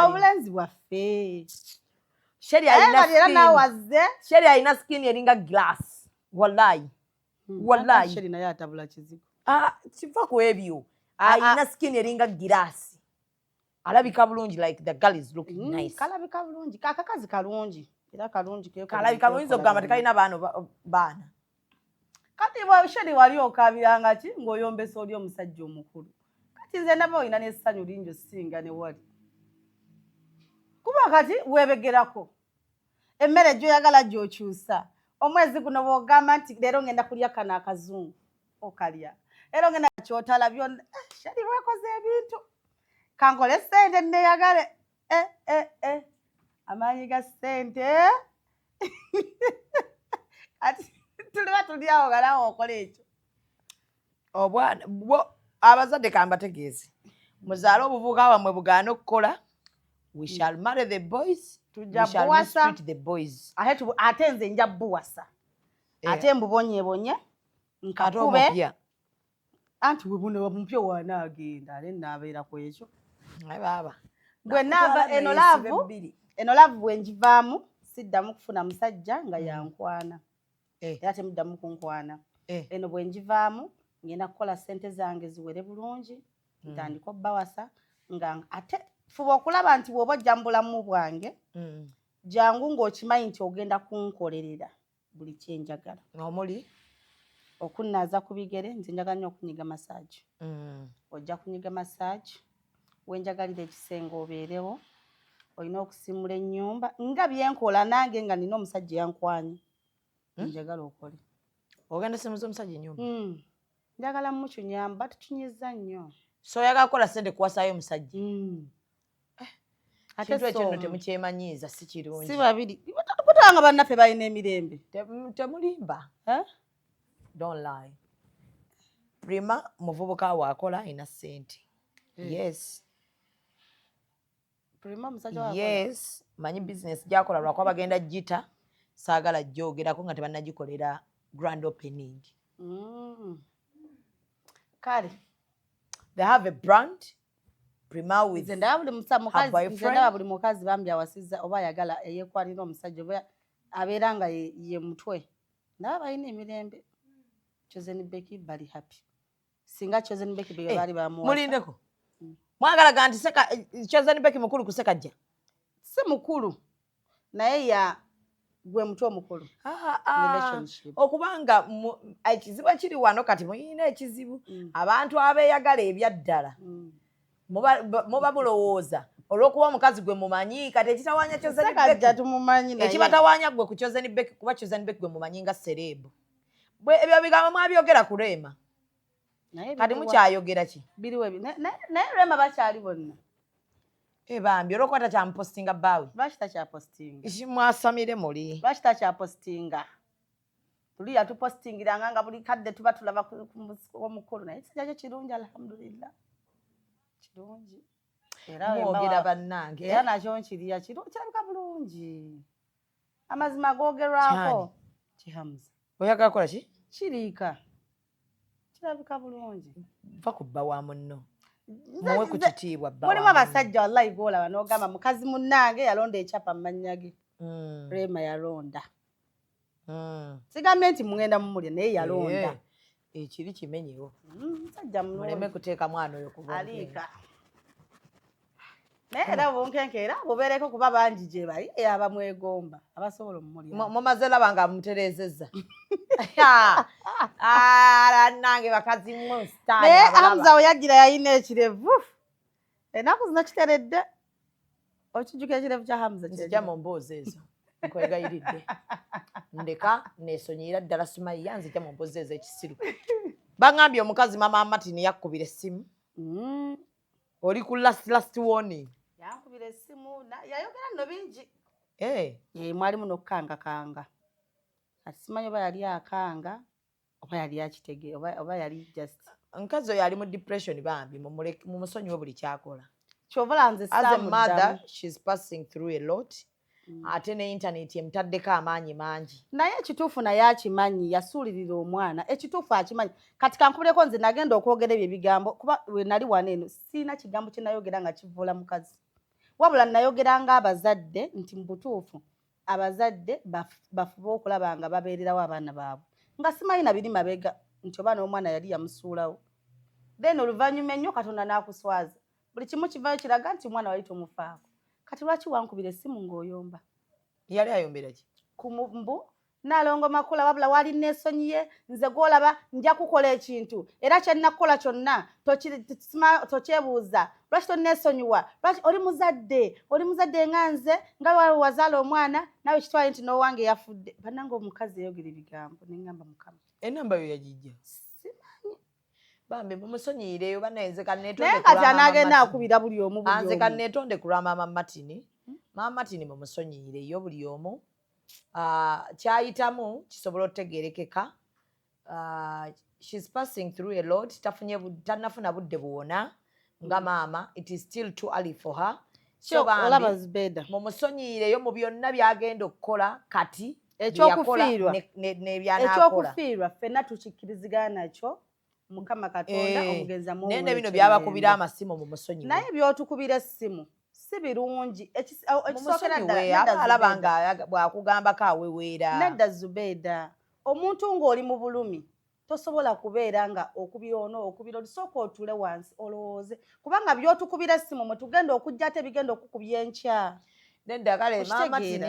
obulenzi bwaffe Sherry alina skin eringa glass wallahi Sherry naye atabula kizigo kiva ku ebyo alina skin eringa glass alabika bulungi like the girl is looking nice kalabika bulungi kakakazi kalungi era kalungi kalabika bulungi okugamba tekalina baana kati bwa Sherry wali okabiranga ki ng'oyombesa oli omusajja omukulu kati nze ndaba olina n'essanyu lingi osinga ne wali kuba kati weebegerako emmere gy'oyagala gy'okyusa omwezi guno bw'ogamba nti leero ngenda kulya kano akazungu okalya leero ngenda kyotala byonna Sherry weekoze ebintu kankole ssente neeyagale amaanyi ga ssente ati tuliba tulyawo galawo okola ekyo obwana abazadde kambategeeze muzaale obuvubuka bwammwe bugaana okukola we shall marry the boys tujja buwasa the boys ate nze nja buwasa ate mbubonyebonye nkakube anti we buno mupya wanaagenda ale naabeera ku ekyo baba gwe naava eno laavu bwe njivaamu siddamu kufuna musajja nga yankwana era temuddamu kunkwana eno bwe njivaamu ngenda kukola ssente zange ziwere bulungi ntandika obbawasa nga ate fuba okulaba nti bw'oba ojja mu bulamu bwange jangu ng'okimanyi nti ogenda kunkolerera buli kyenjagala omuli okunnaaza ku bigere nze njagala nnyo okunyiga masaagi ojja kunyiga masaagi wenjagalira ekisenge obeerewo olina okusimula ennyumba nga byenkola nange nga nina omusajja yankwanye njagala okole ogenda simuza omusajja ennyumba njagala mumukyunyamba tukyunyiza nnyo so oyagala kukola ssente kuwasaayo omusajja kintu ekyo nno temukyemanyiiza si kirungi si babiri kutanga bannaffe balina emirembe temulimba don't lie Prima muvubuka waakola alina ssente yes Prima musajja waakola yes manyi business gyakola lwakuba bagenda gita saagala gyogerako nga tebannagikolera grand opening kale they have a brand Prima with buli mukazi bambi awasiza oba ayagala eyekwalira omusajja oba abeera nga ye mutwe naba balina emirembe Chosen Becky bali happy singa Chosen Becky be bali bamuwasa mulindeko mwagalaga nti Chosen Becky mukulu kusekajja si mukulu naye ya gwe mutwe omukulu okubanga ekizibu ekiri wano kati muyina ekizibu abantu abeeyagala ebyaddala muba mulowooza olwokuba omukazi gwe mumanyi kati ekitawanya Chosen Beck tumumanyi naye ekibatawanya gwe ku Chosen Beck kuba Chosen Beck gwe mumanyi nga serebu bwe ebyo bigambo mwabyogera ku Rema kati mukyayogera ki biriwe naye Rema bakyali bonna bambi olwokuba takyamupostinga bbaawe lwaki takyapostinga ekimwasamire muli lwaki takyapostinga tuli yatupostingiranga nga buli kadde tuba tulaba omukulu naye kijjakyo kirungi alhamdulillah kirungi mwogera bannange era nakyo nkiriya kirabika bulungi amazima googerwako kihamuza oyagala kukola ki kiriika kirabika bulungi va ku bba wa munno muwe ku kitiibwa bba mulimu abasajja wallahi goolaba n'ogamba mukazi munnange yalonda ekyapa mu mannya ge Rema yalonda sigambye nti mugenda mumulya naye yalonda ekiri kimenyewo musajja muleme kuteeka mwana oyo aliika naye era bunkenke era bubeereko kuba bangi gye bali abamwegomba abasobola omumulya mumaze laba nga mutereezezza nange bakazi naye Hamza weyagira yayina ekirevu ennaku zino kiteredde okijjuka ekirevu kya Hamza nzija mu mboozi ezo nkwegayiridde ndeka neesonyiyira ddala Sumaiya nzija mu mboozi ezo ekisiru baŋŋambye omukazi mama Martin yakkubira essimu oli ku last warning yankubira essimu yayogera nno bingi mwalimu n'okukangakanga kati simanyi oba yali akanga oba yali akitege oba yali just omukazi oyo ali mu depression bambi mumusonyiwe buli kyakola kyovala nze as a mother she's passing through a lot ate ne internet emutaddeko amaanyi mangi naye ekituufu naye akimanyi yasuulirira omwana ekituufu akimanyi kati kankubireko nze nagenda okwogera ebyo ebigambo kuba we nali wano eno siina kigambo kye nayogera nga kivuula mukazi wabula nayogera ng'abazadde nti mu butuufu abazadde bafuba okulaba nga babeererawo abaana baabwe nga simanyi na biri mabega nti oba n'omwana yali yamusuulawo then oluvannyuma ennyo Katonda n'akuswaza buli kimu kivayo kiraga nti omwana wali tomufaako kati lwaki wankubira essimu ng'oyomba yali ayombera ki ku mbu naalongo makula wabula wali neesonyiye nze gwolaba nja kukola ekintu era kye nnakukola kyonna tokyebuuza lwaki tonneesonyiwa lwaki oli muzadde nga nze nga wazaala omwana nawe kitwale nti n'owange yafudde bannange omukazi eyogera ebigambo neŋŋamba Mukama enamba yo yagijja simanyi bambi mumusonyiyireyo banayenze naye kati anaagenda akubira buli omu anze kanneetonde ku lwa mama Martin mama Martin mumusonyiyireyo buli omu kyayitamu kisobola otegerekeka she's passing through a lot tanafuna budde buwona nga maama it is still too early for her so bambi mumusonyiyireyo mu byonna byagenda okukola kati ekyokufiirwa ffenna tukikkirizigana nakyo Mukama Katonda omugenza mu nene bino byabakubira amasimu mu musonyi naye byotukubira essimu si birungi ekisookera ddala alaba nga bwakugambako aweweera nedda Zubeida omuntu ng'oli mu bulumi tosobola kubeera nga okubira ono okubira olisooka otule wansi olowooze kubanga byotukubira essimu mwe tugenda okujja ate bigenda okukubya enkya nedda kale Mama Martin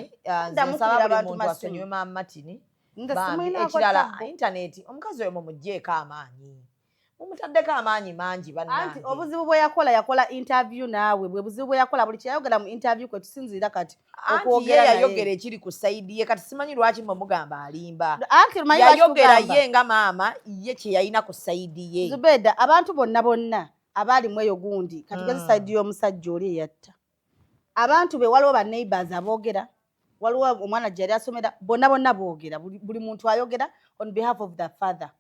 nze nsaba buli muntu asonyiwe Mama Martin ekirala intaneti omukazi oyo mumuggyeeko amaanyi mumutaddeko amaanyi mangi bannange anti obuzibu bwe yakola interview naawe bwe buzibu bwe yakola buli kyeyayogera mu interview kwe tusinziira kati okwogera yayogera ekiri ku sayidi ye kati simanyi lwaki mumugamba alimba yayogera ye nga maama ye kye yalina ku sayidi ye Zubeida abantu bonna abaali mu eyo gundi katugeze sayidi y'omusajja oli eyatta abantu be waliwo ba neighbors aboogera waliwo omwana gye yali asomera bonna boogera buli muntu ayogera on behalf of the father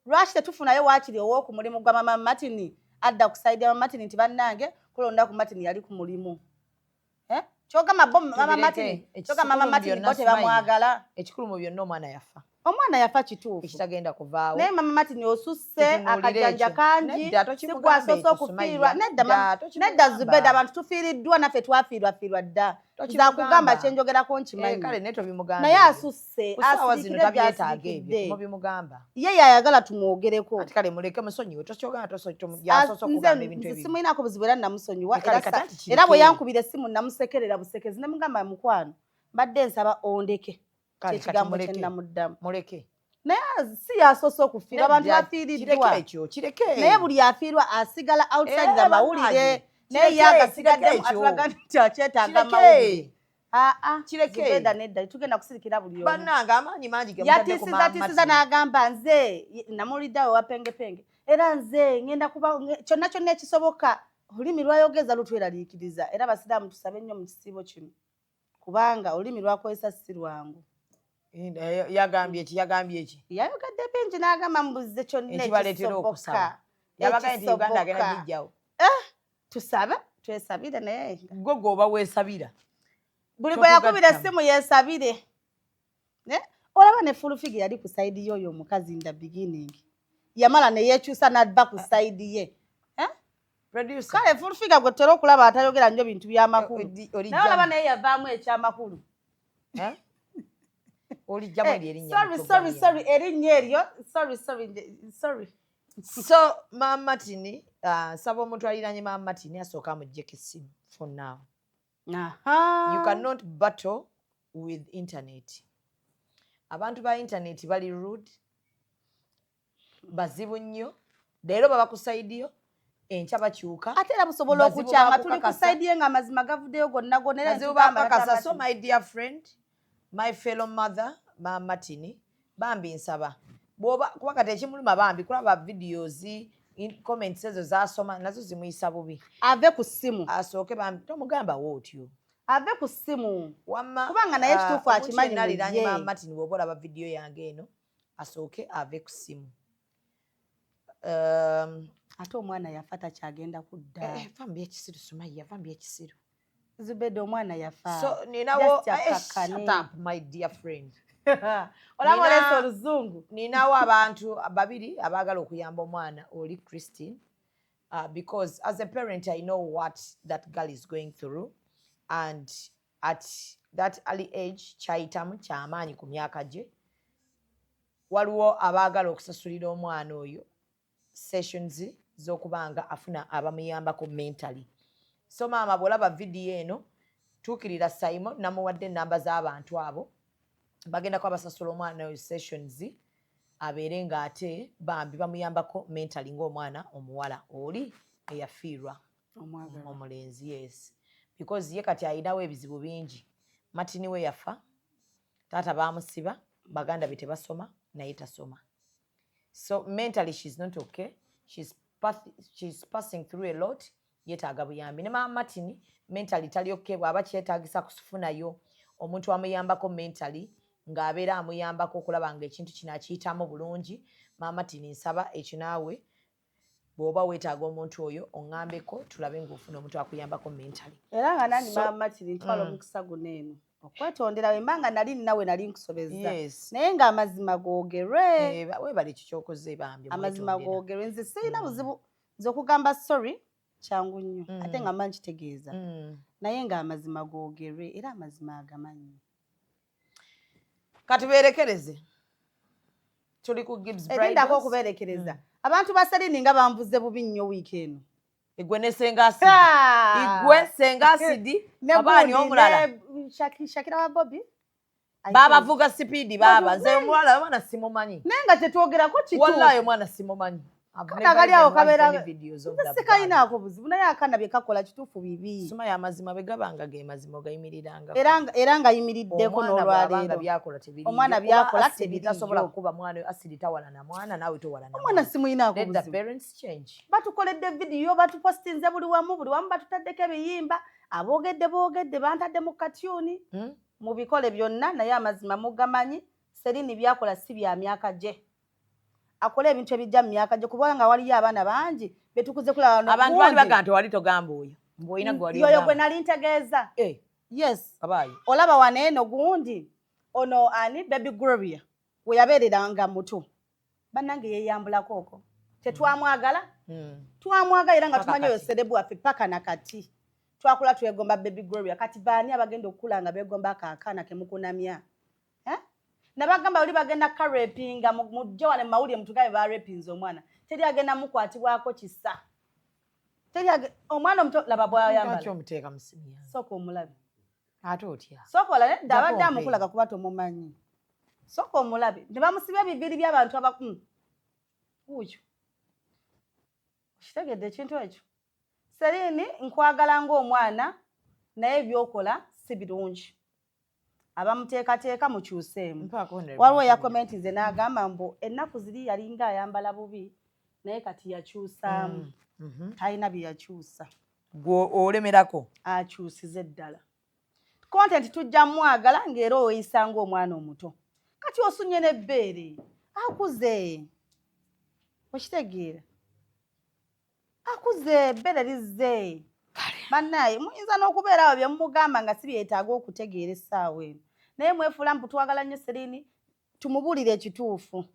lwaki tetufunayo waakiri ow'okumulimu gwa mama Martin adda ku sayidi ya mama Martin nti bannange kulonda ku Martin yali ku mulimu kyogamba mama Martin bo tebamwagala ekikulu mu byonna omwana yafa kituufu ekitagenda kuvaawo naye mama Martin osusse akajanja kangi sigwasoose okufiirwa nedda Zubeida abantu tufiiriddwa naffe twafiirwafiirwa dda za kugamba kyenjogerako nkimanyi naye asusse ye yayagala tumwogereko simuyinako buzibu era namusonyiwa era bwe yankubira essimu namusekerera busekezi ne mugamba mukwano mbadde nsaba ondeke kyekigambo kyenamuddamu naye si yasoose okufiirwa abantu bafiiriddwa naye buli afiirwa asigala outside the mawulire naye yagasigaddemu atulaga nti akyetaaga amawulire. Zubeda nedda tugenda kusirikira buli omu. Bannange amaanyi mangi ge mutadde ku maama yatisiza n'agamba nze namuliddawe wa pengepenge era nze ngenda kuba kyonna kyonna ekisoboka olulimi lwayogeza lutweraliikiriza era abasiraamu tusabe nnyo mu kisiibo kino kubanga olulimi lwakozesa si lwangu. Yagambye eki yayogadde penji n'agamba mbuze kyonna ekisoboka yabaga nti Uganda agenda gijjawo. Tusabe twesabire naye gwe gwoba weesabira buli gwe yakubira essimu yeesabire. Olaba ne Fulufigi yali ku sayidi y'oyo omukazi in the beginning yamala ne yeekyusa n'adda ku sayidi ye. Kale Fulufigi gwe tutera okulaba atayogera nnyo bintu by'amakulu naye olaba naye yavaamu ekyamakulu. Sorry erinnya eryo sorry. So Maama Martin nsaba omuntu aliranye Maama Martin asooka amuggyeko essimu for now. You cannot battle with internet. Abantu ba internet bali rude bazibu nnyo leero baba ku side yo enkya bakyuka ate era busobola okukyanga tuli ku side ye ng'amazima gavuddeyo gonna gonna era ntibakakasa. So my dear friend, my fellow mother Maama Martin bambi nsaba bwoba kuba kati ekimuluma bambi kulaba videos comments ezo zasoma nazo zimuyisa bubi ave ku ssimu asooke bambi tomugamba wootyo ave ku ssimu kubanga naye kituufu akimanyi naliranye Maama Martin bw'oba olaba video yange eno asooke ave ku ssimu. Ate omwana yafa takyagenda kudda. Vambi ekisiru Sumaya vambi ekisiru. Zubeda omwana yafa. So ninawo shut up my dear friend. Olaba olesa oluzungu. Ninawo abantu babiri abaagala okuyamba omwana oli Christine because as a parent I know what that girl is going through and at that early age kyayitamu kyamaanyi ku myaka gye waliwo abaagala okusasulira omwana oyo sessions z'okubanga afuna abamuyambako mentally. So maama bw'olaba video eno tuukirira Simon namuwadde ennamba z'abantu abo bagenda kwa basasula omwana oyo sessions abeere ng'ate bambi bamuyambako mentally ng'omwana omuwala oli eyafiirwa omulenzi. Yes, because ye kati ayinawo ebizibu bingi. Martin we yafa taata baamusiba baganda be tebasoma naye tasoma. So mentally she's not okay. She's passing through a lot. Yetaaga buyambi. Ne Maama Martin mentally tali okay bw'aba kyetaagisa kufunayo omuntu amuyambako mentally ng'abeera amuyambako okulaba ng'ekintu kino akiyitamu bulungi. Maama Martin nsaba ekyo naawe bw'oba weetaaga omuntu oyo oŋŋambeko tulabe ng'ofuna omuntu akuyambako mentally. Era nga nani Maama Martin ntwala omukisa guno eno okwetondera wembanga nali nawe nali nkusobezza naye ng'amazima googerwe. Weebale ekyo ky'okoze bambi amazima googerwe nze sirina buzibu nze okugamba sorry kyangu nnyo ate nga mmanyi kitegeeza naye ng'amazima googerwe era amazima agamanyi. Katubeerekereze tuli ku Gibbs Bridals. Ebindako okubeerekereza abantu ba Selini nga banvuze bubi nnyo wiiki eno. Igwe ne Senga Asidi. Igwe Senga Asidi abaani omulala Shakira wa Bobby baba vuga speed baba nze omulala mwana simumanyi nenga tetwogerako kitu wallahi mwana simumanyi nagali awo kabera sikayinaako buzibu naye akana bye kakola kituufu bibi. Sumaya amazima be gabanga ge mazima gayimiriranga era nga yimiriddeko n'olwaleero omwana byakola tebitasobola kukuba mwana asidi tawala na mwana naawe towala na omwana simuyinaako buzibu. Let the parents change. Batukoledde video batupostinze buli wamu batutaddeko ebiyimba aboogedde bantadde mu katyuni mu bikole byonna naye amazima mugamanyi. Selini byakola si bya myaka gye akola ebintu ebijja mu myaka gye kubanga waliyo abaana bangi betukuze kulaba abantu bali baganta wali togamba oyo mboyina gwe wali yoyo gwe nali ntegeeza. Yes abayi olaba waneeno gundi ono ani Baby Gloria we yabeereranga muto bannange yeeyambulako okwo tetwamwagala twamwagala era nga tumanyi oyo serebu waffe paka nakati twakula twegomba Baby Gloria kati baani abagenda okukula nga beegomba akaakaana kemukunamya nabagamba oli bagenda karepinga mujje wane mawulire mutugabe barepinze omwana teri agenda mukwatibwako kisa teri omwana omuto laba bwayambala kati omuteeka musimu yange soko omulabe ate otya soko la dabadde amukulaga kuba tomumanyi soko omulabe ne bamusibya bibiri by'abantu uyo kitegedde ekintu ekyo Serini nkwagala ng'omwana naye byokola si birungi. Abamuteekateeka mukyuseemu. Waliwo yakomenti nze n'agamba mbu ennaku ziri yalinga ayambala bubi naye kati yakyusaamu. Talina bye yakyusa. Olemerako? Akyusize ddala. Content tujja mwagala ng'era oyisa ng'omwana omuto. Kati osunye n'ebbeere. Akuze. Okitegeera? Akuze ebbeere lizze. Bannaye muyinza n'okubeera awo bye mumugamba nga si byetaaga okutegeera essaawa eno. Naye mwefuula mbu twagala nnyo Serini tumubuulire ekituufu.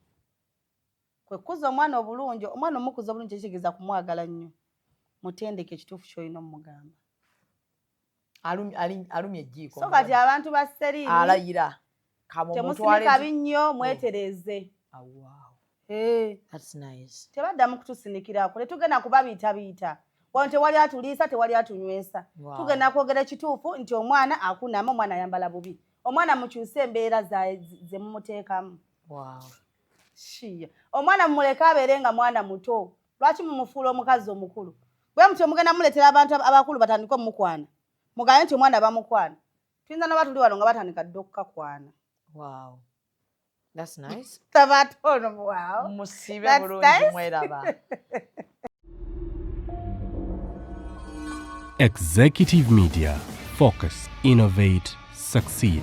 Kwe kuza omwana obulungi, omwana omukuza obulungi kitegeeza kumwagala nnyo. Mutendeke ekituufu ky'olina omugamba. Alumye ejjiiko. So kati abantu ba Serini alayira. Temusinika binnyo mwetereze. Wow. That's nice. Tebaddamu kutusinikirako. Tetugenda kubabiita. Wano tewali atuliisa, tewali atunywesa. Tugenda kwogera ekituufu nti omwana akunama, omwana ayambala bubi. Omwana mukyuse embeera ze mumuteekamu. Wow. Shiya. Omwana mumuleka abeere nga mwana muto. Lwaki mumufuula omukazi omukulu? Bwe mutyo mugenda muleetera abantu abakulu batandika omukwana. Mugaye nti omwana bamukwana. Tuyinza n'oba tuli wano nga batandika dda okukakwana. Wow. That's nice. Tabatono wow. Musibe bulungi mweraba. Executive Media. Focus, innovate, succeed.